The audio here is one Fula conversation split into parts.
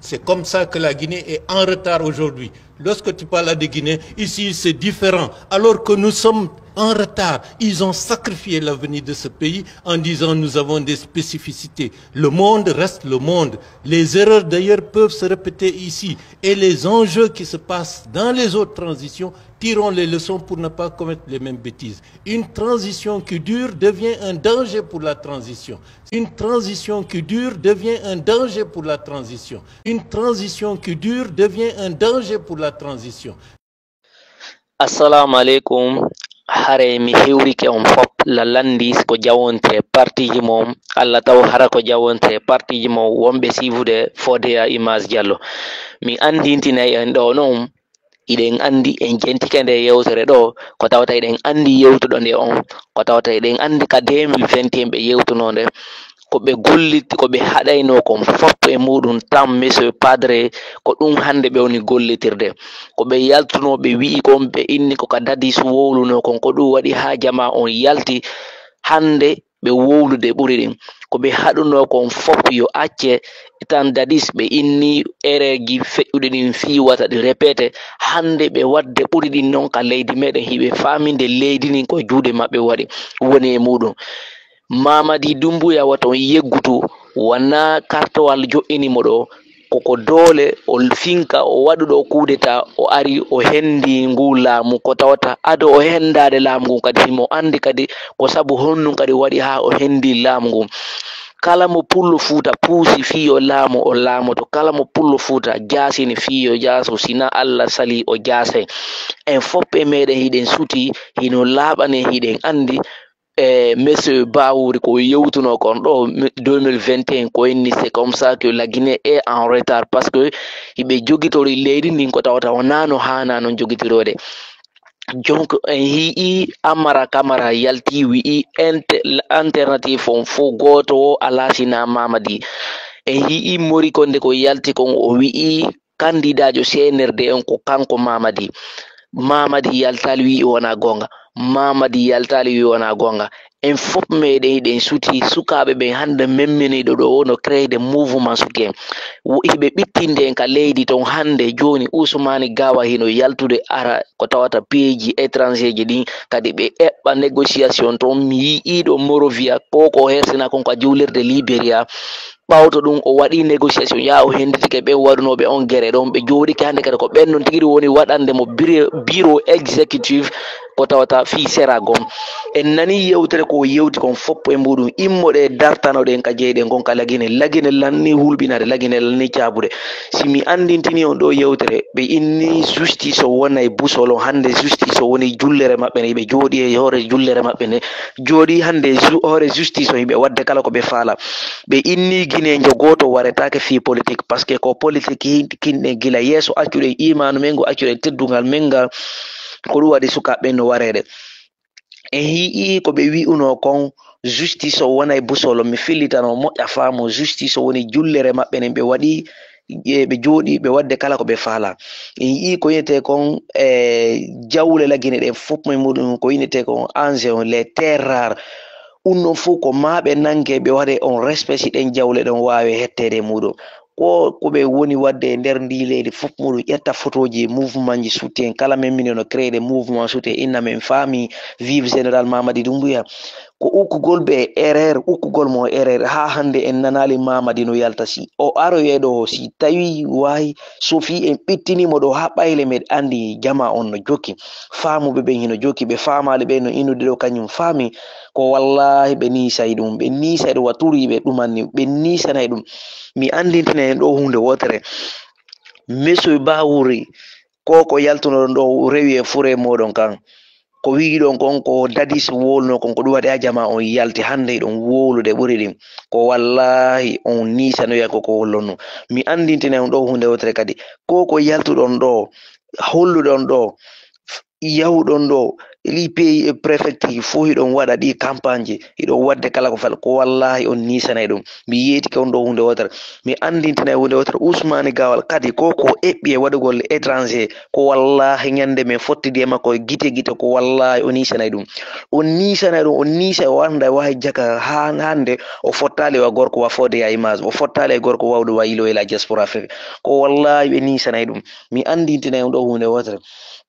C'est comme ça que la Guinée est en retard aujourd'hui. Lorsque tu parles de Guinée, ici c'est différent. Alors que nous sommes en retard. Ils ont sacrifié l'avenir de ce pays en disant nous avons des spécificités. Le monde reste le monde. Les erreurs d'ailleurs peuvent se répéter ici. Et les enjeux qui se passent dans les autres transitions tirons les leçons pour ne pas commettre les mêmes bêtises. Une transition qui dure devient un danger pour la transition. Une transition qui dure devient un danger pour la transition. Une transition qui dure devient un danger pour la transition. Assalamu alaikum. Hare mi hewrike on fop lalandi ko jawonte partiji mom Allah taw hara ko jawonte partiji mom wombe sivude Fodéa Image Diallo mi andintina en do non iɗen andi en jentika nde yewtere ɗo ko tawata eɗen andi yewtuɗo nde on ko tawata eɗen andi ka 2021 ɓe yewtunode ko ɓe golliti ko ɓe haɗayno kon fof e muɗum tan monsieur padre ko ɗum hande ɓe woni gollitirde ko ɓe yaltuno ɓe wi'i kon ɓe inni ko ka dadis wowluno kon ko ɗum waɗi ha jama on yalti hande ɓe wowlude ɓuri ɗin ko ɓe haɗuno kon fof yo acce tan dadis ɓe inni ereji feƴƴuɗe ɗin fiwata ɗi répété hande ɓe wadde ɓuri ɗin noon ka leydi meɗen hiɓe faminde leydi nin ko juuɗe maɓɓe waɗi woni e muɗum Mamadi Doumbouya waton yeggutu wana kartowal jo'inimo ɗo koko doole o finka o waɗu ɗo kudeta o ari o hendi ngu laamu ko tawata ado o hendade laamu ngu kadi himo andi kadi ko sabu honnum kadi waɗi ha o hendi laamu ngu kala mo pullo fuuta puusi fiyo laamu o laamoto kala mo pullo fuuta jasini fiyo jaso sina Allah sali o jase en foppe meɗen hiɗen suti hino laaɓane hiɗen andi monsieur Bawouri ko yewtuno kon ɗo 2021 ko inni c'est comme ça que la Guinée est en retard parce que hiɓe jogitori leydi ndin ko tawata wonano hana non jogitirode donc en yii Amara Camara yalti wi'i alternative on fo goto o ala sina Mamadi en yii Mori Konde ko yalti kon o wi'i candidat jo CNRD on ko kanko Mamadi yaltali wi'i wona gonga Mamadi yaltali wi'i wona gonga en fop meɗen hiɗen suti sukaɓe ɓen hande memminiɗo ɗo wono créede mouvement soutien hiɓe ɓittinde en ka leydi ton hande joni Ousmane Gawa hino yaltude ara ko tawata pays étranger ji ɗin kadi ɓe eɓɓa négociation ton mi yiiɗo Morovia koko hersina kon ka julirde Libéria ɓawto ɗum o waɗi négociation ya o henditike ɓen waɗunoɓe on guerre ɗon ɓe jooɗike hande kadi ko ɓen non tigiri woni waɗande mo bureau exécutif ko tawata fi Seragon en nani yewtere ko yewti kon foppo e muɗum immoɗe dartanoɗen ka jeyɗen kon ka lagine lanni hulɓinade lagine lanni cabude simi andintini on ɗo yewtere ɓe inni justice o wona e busolo hande justice o woni jullere maɓɓe ne ɓe jooɗi e hoore jullere maɓɓe ne jooɗi hande hoore justice o yimɓe wadde kala ko ɓe faala ɓe inni guinejo goto waretake fi politique par ce que ko politique kinɗe gila yeeso accuɗe imanu men go accuɗe teddugal men ngal ko ɗum waɗi sukaɓe no wareɗe en yii ko ɓe wi'uno kon justice o wona e busolo mi fillitano moƴƴa faamo justice o woni jullere maɓɓe nen ɓe waɗi ɓe jooɗi ɓe wadde kala ko ɓe faala en yii ko yinete kon jawle lagine ɗen fof e muɗum ko yinete kon ange on les terres rares ɗum fof ko maɓe nangue ɓe waɗe on respect si ɗen jawle ɗon wawi hettede muɗum ko ɓe woni wadde e nder ndi leydi fof muɗum ƴetta photoji mouvement ji soutien kala men minen no créé de mouvement soutien inna men faami vive général Mamadi Doumbouya ko ukkugol ɓe erreur ukkugol mo erreur ha hande en nanali Mamadi no yalta si o aroye ɗo si tawi wayi sofi en ɓittinimo ɗo ha ɓayle meɗen andi jama on no jokki faamuɓe ɓen hino jokki ɓe famali ɓe no inude ɗo kañum faami ko wallahi ɓe nisay ɗum ɓe nisay ɗum waturiɓe ɗumanni ɓe nisanay ɗum mi andintina en ɗo hunde wotere monsieur Bawouri ko yaltunoɗon ɗo rewi e fure moɗon kan ko wiɗon kon ko dadis wolno kon ko ɗum waɗi ha jama on yalti hande ɗon wolude ɓuri ɗin ko wallahi on nisanoya koko hollonno mi andintina en ɗo hunde wotere kadi ko yaltuɗon ɗo holluɗon ɗo yawɗon ɗo li pays préfecture fo hiɗon waɗa ɗi campagne hiɗon wadde kala ko fal ko wallahi on nisanay ɗum mi yeeti kon ɗo hunde wotere mi andintinay hunde wotere Ousmane Gawal kadi ko eɓɓi e waɗugol étranger ko wallahi ñande min fottidi e makko gite ko wallahi o nisanay ɗum on nisa o anda wawi jaka hande o fottali wa gorko wa fode ya image o fottali e gorko wawɗo wa yilo ela diaspora afrique ko wallahi ɓe nisanay ɗum mi andintinay on ɗo hunde wotere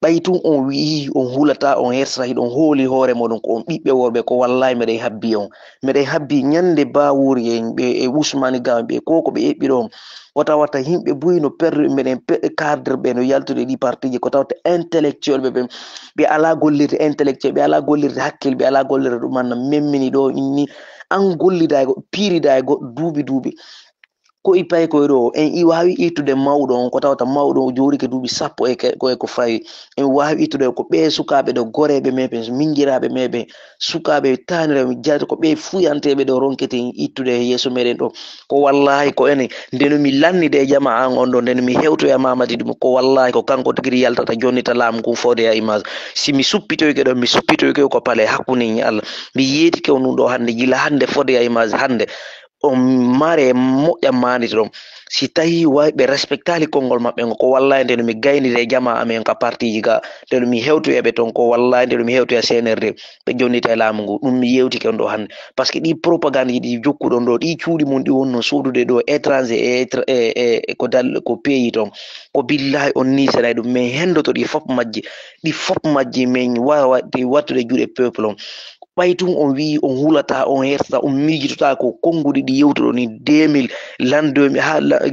ɓay tun on wi'i on hulata on hersata hiɗon hooli hoore moɗon ko on ɓiɓɓe worɓe ko wallahi meɗen habbi ñande bawuri en ɓe e Ousmane Gawal ɓe ko ɓe eɓɓi ɗon o tawata yimɓe buyino perɗe meɗen cadre ɓe no yaltude ɗi partiji ko tawata intellectuel ɓe ala gollirde intellectuel ɓe ala gollirde hakkille ɓe ala gollirde ɗum manna memmini ɗo inni an gollida e goɗɗo piirida e goɗɗo duuɓi ko ipay koye ɗo en wawi ittude mawɗo on ko tawata mawɗo o jorike duuɓi sappo ko fawi en wawi ittude ko ɓe sukaɓe ɗo goreɓe meɓe minjiraɓe meɓe sukaɓe taniraɓe jati ko ɓe fuyanteɓe ɗo ronkete ittude e yeeso meɗen ɗo ko wallahi ko ene ndeno mi lannide e jama an on ɗo ndeno mi hewtoya Mamadi ɗum ko wallahi ko kanko tigui yaltata jonnita laamu ngu fode ya image si mi suppitoyke ɗo mi suppitoyke ko paale hakkude Allah mi yeetike on ɗum ɗo hande gila hande fode ya image hande on mare moƴƴam manito ɗon si tawi wawi ɓe respectali konngol maɓɓe ngo ko wallahi nde mi gaynide e jama amen ka partiji ga nde mi hewtoyaɓe toon ko wallahi nde mi hewtoya CNRD ɓe jonnita e laamu ngu ɗum mi yewtike on ɗo hannde par ce que ɗi propagande ji ɗi jokkuɗon ɗo ɗi cuuɗi mum ɗi wonno sohdude ɗo étranger ko pays toon ko billahi on nisanay ɗum min hendoto ɗi fop majji min wawa wattude juuɗe peuple on ɓaytun on wi on hulata on hersata on miijitota ko konguɗi ɗi yewtuɗo ni 2000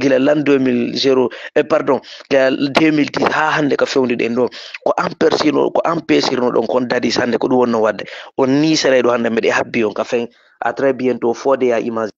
gila l'an 2010 ha hande ka fewndi ɗen ɗo ko empêchirno ɗon kon dadis hande ko ɗum wonno wadde on nisanay ɗo hande mbeɗe habbi on ka fen à très bientôt fode ya image